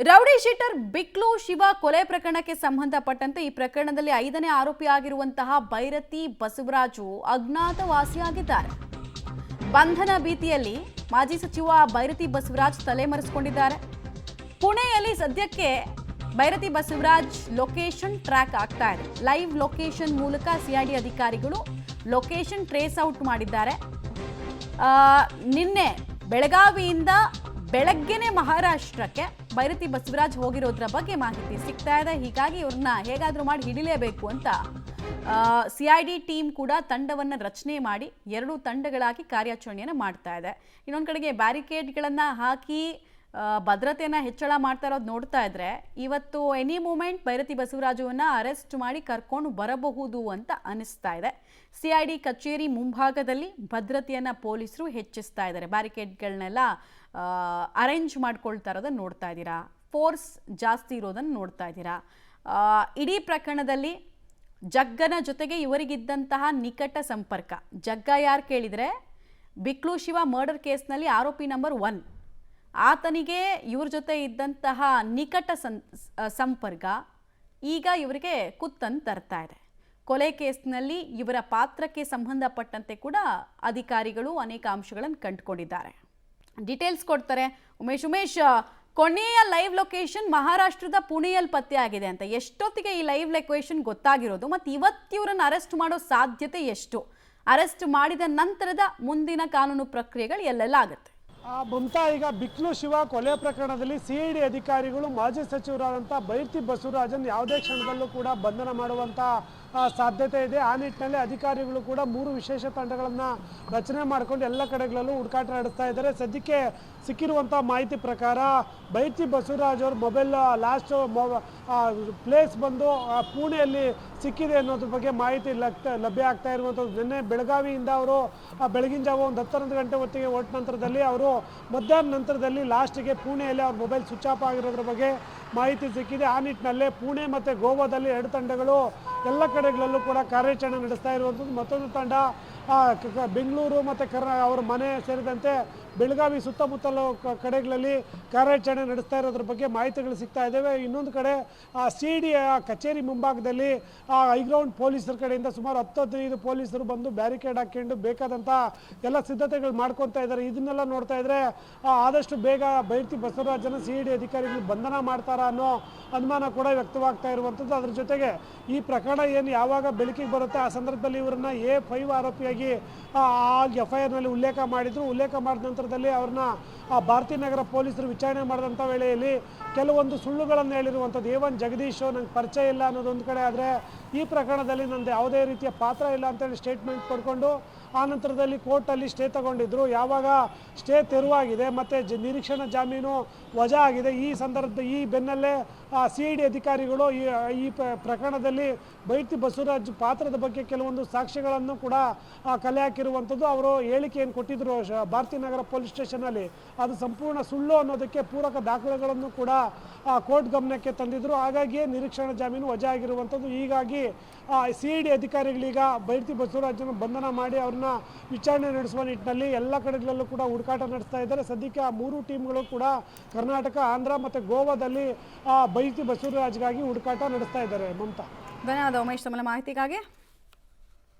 Rowdy sheeter ಬಿಕ್ಲು Shiva ಕೊಲೆ ಪ್ರಕರಣಕ್ಕೆ ಸಂಬಂಧಪಟ್ಟಂತೆ ಈ ಪ್ರಕರಣದಲ್ಲಿ 5ನೇ ಆರೋಪಿಯಾಗಿರುವಂತಹ ಬೈರತಿ ಬಸವರಾಜು ಅಜ್ಞಾತವಾಸಿಯಾಗಿದ್ದಾರೆ. ಬಂಧನ ಭೀತಿಯಲ್ಲಿ ಮಾಜಿ ಸಚಿವ ಬೈರತಿ ಬಸವರಾಜ್ ತಲೆಮರೆಸಿಕೊಂಡಿದ್ದಾರೆ. ಪುಣೆಯಲ್ಲಿ ಸದ್ಯಕ್ಕೆ ಬೈರತಿ ಬಸವರಾಜ್ ಲೊಕೇಶನ್ ಟ್ರ್ಯಾಕ್ ಆಗ್ತಾ ಇದೆ. ಲೈವ್ ಲೊಕೇಶನ್ ಮೂಲಕ ಸಿಐಡಿ ಅಧಿಕಾರಿಗಳು ಲೊಕೇಶನ್ ಟ್ರೇಸ್ ಔಟ್ ಮಾಡಿದ್ದಾರೆ. ನಿನ್ನೆ ಬೆಳಗಾವಿಯಿಂದ ಬೆಳಗ್ಗೆನೆ ಮಹಾರಾಷ್ಟ್ರಕ್ಕೆ ಬೈರತಿ ಬಸವರಾಜ್ ಹೋಗಿರೋದ್ರ ಬಗ್ಗೆ ಮಾಹಿತಿ ಸಿಗ್ತಾ ಇದೆ. ಹೀಗಾಗಿ ಇವ್ರನ್ನ ಹೇಗಾದ್ರೂ ಮಾಡಿ ಹಿಡಿಲೇಬೇಕು ಅಂತ ಸಿಐಡಿ ಟೀಮ್ ಕೂಡ ತಂಡವನ್ನು ರಚನೆ ಮಾಡಿ 2 ತಂಡಗಳಾಗಿ ಕಾರ್ಯಾಚರಣೆಯನ್ನು ಮಾಡ್ತಾ ಇದೆ. ಇನ್ನೊಂದು ಕಡೆಗೆ ಬ್ಯಾರಿಕೇಡ್ಗಳನ್ನು ಹಾಕಿ ಭದ್ರತೆಯನ್ನು ಹೆಚ್ಚಳ ಮಾಡ್ತಾ ಇರೋದು ನೋಡ್ತಾ ಇದ್ರೆ ಇವತ್ತು ಎನಿ ಮೂಮೆಂಟ್ ಬೈರತಿ ಬಸವರಾಜುವನ್ನ ಅರೆಸ್ಟ್ ಮಾಡಿ ಕರ್ಕೊಂಡು ಬರಬಹುದು ಅಂತ ಅನಿಸ್ತಾ ಇದೆ. ಸಿಐಡಿ ಕಚೇರಿ ಮುಂಭಾಗದಲ್ಲಿ ಭದ್ರತೆಯನ್ನು ಪೊಲೀಸರು ಹೆಚ್ಚಿಸ್ತಾ ಇದ್ದಾರೆ. ಬ್ಯಾರಿಕೇಡ್ಗಳನ್ನೆಲ್ಲ ಅರೇಂಜ್ ಮಾಡ್ಕೊಳ್ತಾ ಇರೋದನ್ನು ನೋಡ್ತಾ ಇದ್ದೀರಾ. ಫೋರ್ಸ್ ಜಾಸ್ತಿ ಇರೋದನ್ನು ನೋಡ್ತಾ ಇದ್ದೀರಾ. ಇಡೀ ಪ್ರಕರಣದಲ್ಲಿ ಜಗ್ಗನ ಜೊತೆಗೆ ಇವರಿಗಿದ್ದಂತಹ ನಿಕಟ ಸಂಪರ್ಕ. ಜಗ್ಗ ಯಾರು ಕೇಳಿದರೆ ಬಿಕ್ಲು ಶಿವ ಮರ್ಡರ್ ಕೇಸ್ನಲ್ಲಿ ಆರೋಪಿ ನಂಬರ್ 1. ಆತನಿಗೆ ಇವ್ರ ಜೊತೆ ಇದ್ದಂತಹ ನಿಕಟ ಸಂಪರ್ಕ ಈಗ ಇವರಿಗೆ ಕುತ್ತನ್ನು ತರ್ತಾ ಇದೆ. ಕೊಲೆ ಕೇಸ್ನಲ್ಲಿ ಇವರ ಪಾತ್ರಕ್ಕೆ ಸಂಬಂಧಪಟ್ಟಂತೆ ಕೂಡ ಅಧಿಕಾರಿಗಳು ಅನೇಕ ಅಂಶಗಳನ್ನು ಕಂಡುಕೊಂಡಿದ್ದಾರೆ. ಡೀಟೇಲ್ಸ್ ಕೊಡ್ತಾರೆ ಉಮೇಶ್. ಕೊನೆಯ ಲೈವ್ ಲೊಕೇಶನ್ ಮಹಾರಾಷ್ಟ್ರದ ಪುಣೆಯಲ್ಲಿ ಪತ್ತೆ ಆಗಿದೆ ಅಂತ ಎಷ್ಟೊತ್ತಿಗೆ ಈ ಲೈವ್ ಲೊಕೇಶನ್ ಗೊತ್ತಾಗಿರೋದು ಮತ್ತು ಇವತ್ತು ಇವರನ್ನು ಅರೆಸ್ಟ್ ಮಾಡೋ ಸಾಧ್ಯತೆ ಎಷ್ಟು? ಅರೆಸ್ಟ್ ಮಾಡಿದ ನಂತರದ ಮುಂದಿನ ಕಾನೂನು ಪ್ರಕ್ರಿಯೆಗಳು ಎಲ್ಲೆಲ್ಲ ಆಗುತ್ತೆ? ಮಮತಾ, ಈಗ ಬಿಕ್ಲು ಶಿವ ಕೊಲೆ ಪ್ರಕರಣದಲ್ಲಿ ಸಿಐಡಿ ಅಧಿಕಾರಿಗಳು ಮಾಜಿ ಸಚಿವರಾದಂಥ ಬೈರತಿ ಬಸವರಾಜನ್ ಯಾವುದೇ ಕ್ಷಣದಲ್ಲೂ ಕೂಡ ಬಂಧನ ಮಾಡುವಂಥ ಸಾಧ್ಯತೆ ಇದೆ. ಆ ನಿಟ್ಟಿನಲ್ಲಿ ಅಧಿಕಾರಿಗಳು ಕೂಡ 3 ವಿಶೇಷ ತಂಡಗಳನ್ನು ರಚನೆ ಮಾಡಿಕೊಂಡು ಎಲ್ಲ ಕಡೆಗಳಲ್ಲೂ ಹುಡುಕಾಟ ನಡೆಸ್ತಾ ಇದ್ದಾರೆ. ಸದ್ಯಕ್ಕೆ ಸಿಕ್ಕಿರುವಂಥ ಮಾಹಿತಿ ಪ್ರಕಾರ ಬೈರತಿ ಬಸವರಾಜ್ ಅವ್ರ ಮೊಬೈಲ್ ಲಾಸ್ಟ್ ಪ್ಲೇಸ್ ಬಂದು ಪುಣೆಯಲ್ಲಿ ಸಿಕ್ಕಿದೆ ಅನ್ನೋದ್ರ ಬಗ್ಗೆ ಮಾಹಿತಿ ಲಭ್ಯ ಆಗ್ತಾ ಇರುವಂಥದ್ದು. ನಿನ್ನೆ ಬೆಳಗಾವಿಯಿಂದ ಅವರು ಬೆಳಗಿನ ಜಾವ ಒಂದು 10-11 ಗಂಟೆ ಹೊತ್ತಿಗೆ ಹೊರಟ ನಂತರದಲ್ಲಿ ಅವರು ಮಧ್ಯಾಹ್ನ ನಂತರದಲ್ಲಿ ಲಾಸ್ಟಿಗೆ ಪುಣೆಯಲ್ಲಿ ಅವ್ರ ಮೊಬೈಲ್ ಸ್ವಿಚ್ ಆಫ್ ಆಗಿರೋದ್ರ ಬಗ್ಗೆ ಮಾಹಿತಿ ಸಿಕ್ಕಿದೆ. ಆ ನಿಟ್ಟಿನಲ್ಲೇ ಪುಣೆ ಮತ್ತು ಗೋವಾದಲ್ಲಿ 2 ತಂಡಗಳು ಎಲ್ಲ ಕಡೆಗಳಲ್ಲೂ ಕೂಡ ಕಾರ್ಯಾಚರಣೆ ನಡೆಸ್ತಾ ಇರುವಂಥದ್ದು. ಮತ್ತೊಂದು ತಂಡ ಬೆಂಗಳೂರು ಮತ್ತು ಅವರ ಮನೆ ಸೇರಿದಂತೆ ಬೆಳಗಾವಿ ಸುತ್ತಮುತ್ತಲ ಕಡೆಗಳಲ್ಲಿ ಕಾರ್ಯಾಚರಣೆ ನಡೆಸ್ತಾ ಇರೋದ್ರ ಬಗ್ಗೆ ಮಾಹಿತಿಗಳು ಸಿಗ್ತಾ ಇದ್ದಾವೆ. ಇನ್ನೊಂದು ಕಡೆ ಸಿಐಡಿ ಕಚೇರಿ ಮುಂಭಾಗದಲ್ಲಿ ಹೈಗ್ರೌಂಡ್ ಪೊಲೀಸರ ಕಡೆಯಿಂದ ಸುಮಾರು 10-15 ಪೊಲೀಸರು ಬಂದು ಬ್ಯಾರಿಕೇಡ್ ಹಾಕ್ಕೊಂಡು ಬೇಕಾದಂಥ ಎಲ್ಲ ಸಿದ್ಧತೆಗಳು ಮಾಡ್ಕೊತಾ ಇದ್ದಾರೆ. ಇದನ್ನೆಲ್ಲ ನೋಡ್ತಾ ಇದ್ರೆ ಆದಷ್ಟು ಬೇಗ ಬೈರತಿ ಬಸವರಾಜನ ಸಿಐಡಿ ಅಧಿಕಾರಿಗಳು ಬಂಧನ ಮಾಡ್ತಾರಾ ಅನ್ನೋ ಅನುಮಾನ ಕೂಡ ವ್ಯಕ್ತವಾಗ್ತಾ ಇರುವಂಥದ್ದು. ಅದ್ರ ಜೊತೆಗೆ ಈ ಪ್ರಕರಣ ಏನು ಯಾವಾಗ ಬೆಳಕಿಗೆ ಬರುತ್ತೆ ಆ ಸಂದರ್ಭದಲ್ಲಿ ಇವರನ್ನ A5 ಆರೋಪಿಯಾಗಿ FIR ನಲ್ಲಿ ಉಲ್ಲೇಖ ಮಾಡಿದ್ರು. ಉಲ್ಲೇಖ ಮಾಡಿದ ನಂತರದಲ್ಲಿ ಅವ್ರನ್ನ ಭಾರತೀಯ ನಗರ ಪೊಲೀಸರು ವಿಚಾರಣೆ ಮಾಡಿದಂಥ ವೇಳೆಯಲ್ಲಿ ಕೆಲವೊಂದು ಸುಳ್ಳುಗಳನ್ನು ಹೇಳಿರುವಂಥದ್ದು. A1 ಜಗದೀಶ್ ನಂಗೆ ಪರಿಚಯ ಇಲ್ಲ ಅನ್ನೋದೊಂದು ಕಡೆ ಆದರೆ ಈ ಪ್ರಕರಣದಲ್ಲಿ ನಂದು ಯಾವುದೇ ರೀತಿಯ ಪಾತ್ರ ಇಲ್ಲ ಅಂತೇಳಿ ಸ್ಟೇಟ್ಮೆಂಟ್ ಕೊಡ್ಕೊಂಡು ಆ ನಂತರದಲ್ಲಿ ಕೋರ್ಟಲ್ಲಿ ಸ್ಟೇ ತಗೊಂಡಿದ್ರು. ಯಾವಾಗ ಸ್ಟೇ ತೆರವಾಗಿದೆ ಮತ್ತು ನಿರೀಕ್ಷಣಾ ಜಾಮೀನು ವಜಾ ಆಗಿದೆ, ಈ ಈ ಬೆನ್ನಲ್ಲೇ ಸಿಐಡಿ ಅಧಿಕಾರಿಗಳು ಈ ಪ್ರಕರಣದಲ್ಲಿ ಬೈರತಿ ಬಸವರಾಜ್ ಪಾತ್ರದ ಬಗ್ಗೆ ಕೆಲವೊಂದು ಸಾಕ್ಷ್ಯಗಳನ್ನು ಕೂಡ ಕಲೆ ಹಾಕಿರುವಂಥದ್ದು. ಅವರು ಹೇಳಿಕೆಯನ್ನು ಕೊಟ್ಟಿದ್ದರು ಭಾರತೀಯ ನಗರ ಪೊಲೀಸ್ ಸ್ಟೇಷನಲ್ಲಿ, ಅದು ಸಂಪೂರ್ಣ ಸುಳ್ಳು ಅನ್ನೋದಕ್ಕೆ ಪೂರಕ ದಾಖಲೆಗಳನ್ನು ಕೂಡ ಕೋರ್ಟ್ ಗಮನಕ್ಕೆ ತಂದಿದ್ರು. ಹಾಗಾಗಿಯೇ ನಿರೀಕ್ಷಣಾ ಜಾಮೀನು ವಜಾ ಆಗಿರುವಂಥದ್ದು. ಹೀಗಾಗಿ ಸಿಐಡಿ ಅಧಿಕಾರಿಗಳೀಗ ಬೈರತಿ ಬಸವರಾಜನ ಬಂಧನ ಮಾಡಿ ಅವ್ರನ್ನ ವಿಚಾರಣೆ ನಡೆಸುವ ನಿಟ್ಟಿನಲ್ಲಿ ಎಲ್ಲ ಕಡೆಗಳಲ್ಲೂ ಕೂಡ ಹುಡುಕಾಟ ನಡೆಸ್ತಾ ಇದ್ದಾರೆ. ಸದ್ಯಕ್ಕೆ ಆ 3 ಟೀಮ್ಗಳು ಕೂಡ ಕರ್ನಾಟಕ, ಆಂಧ್ರ ಮತ್ತು ಗೋವಾದಲ್ಲಿ ಬೈರತಿ ಬಸವರಾಜ್ಗಾಗಿ ಹುಡುಕಾಟ ನಡೆಸ್ತಾ ಇದ್ದಾರೆ. ಮಮತಾ, ಧನ್ಯವಾದ ಉಮೇಶ್ ತಮ್ಮ ಮಾಹಿತಿಗಾಗಿ.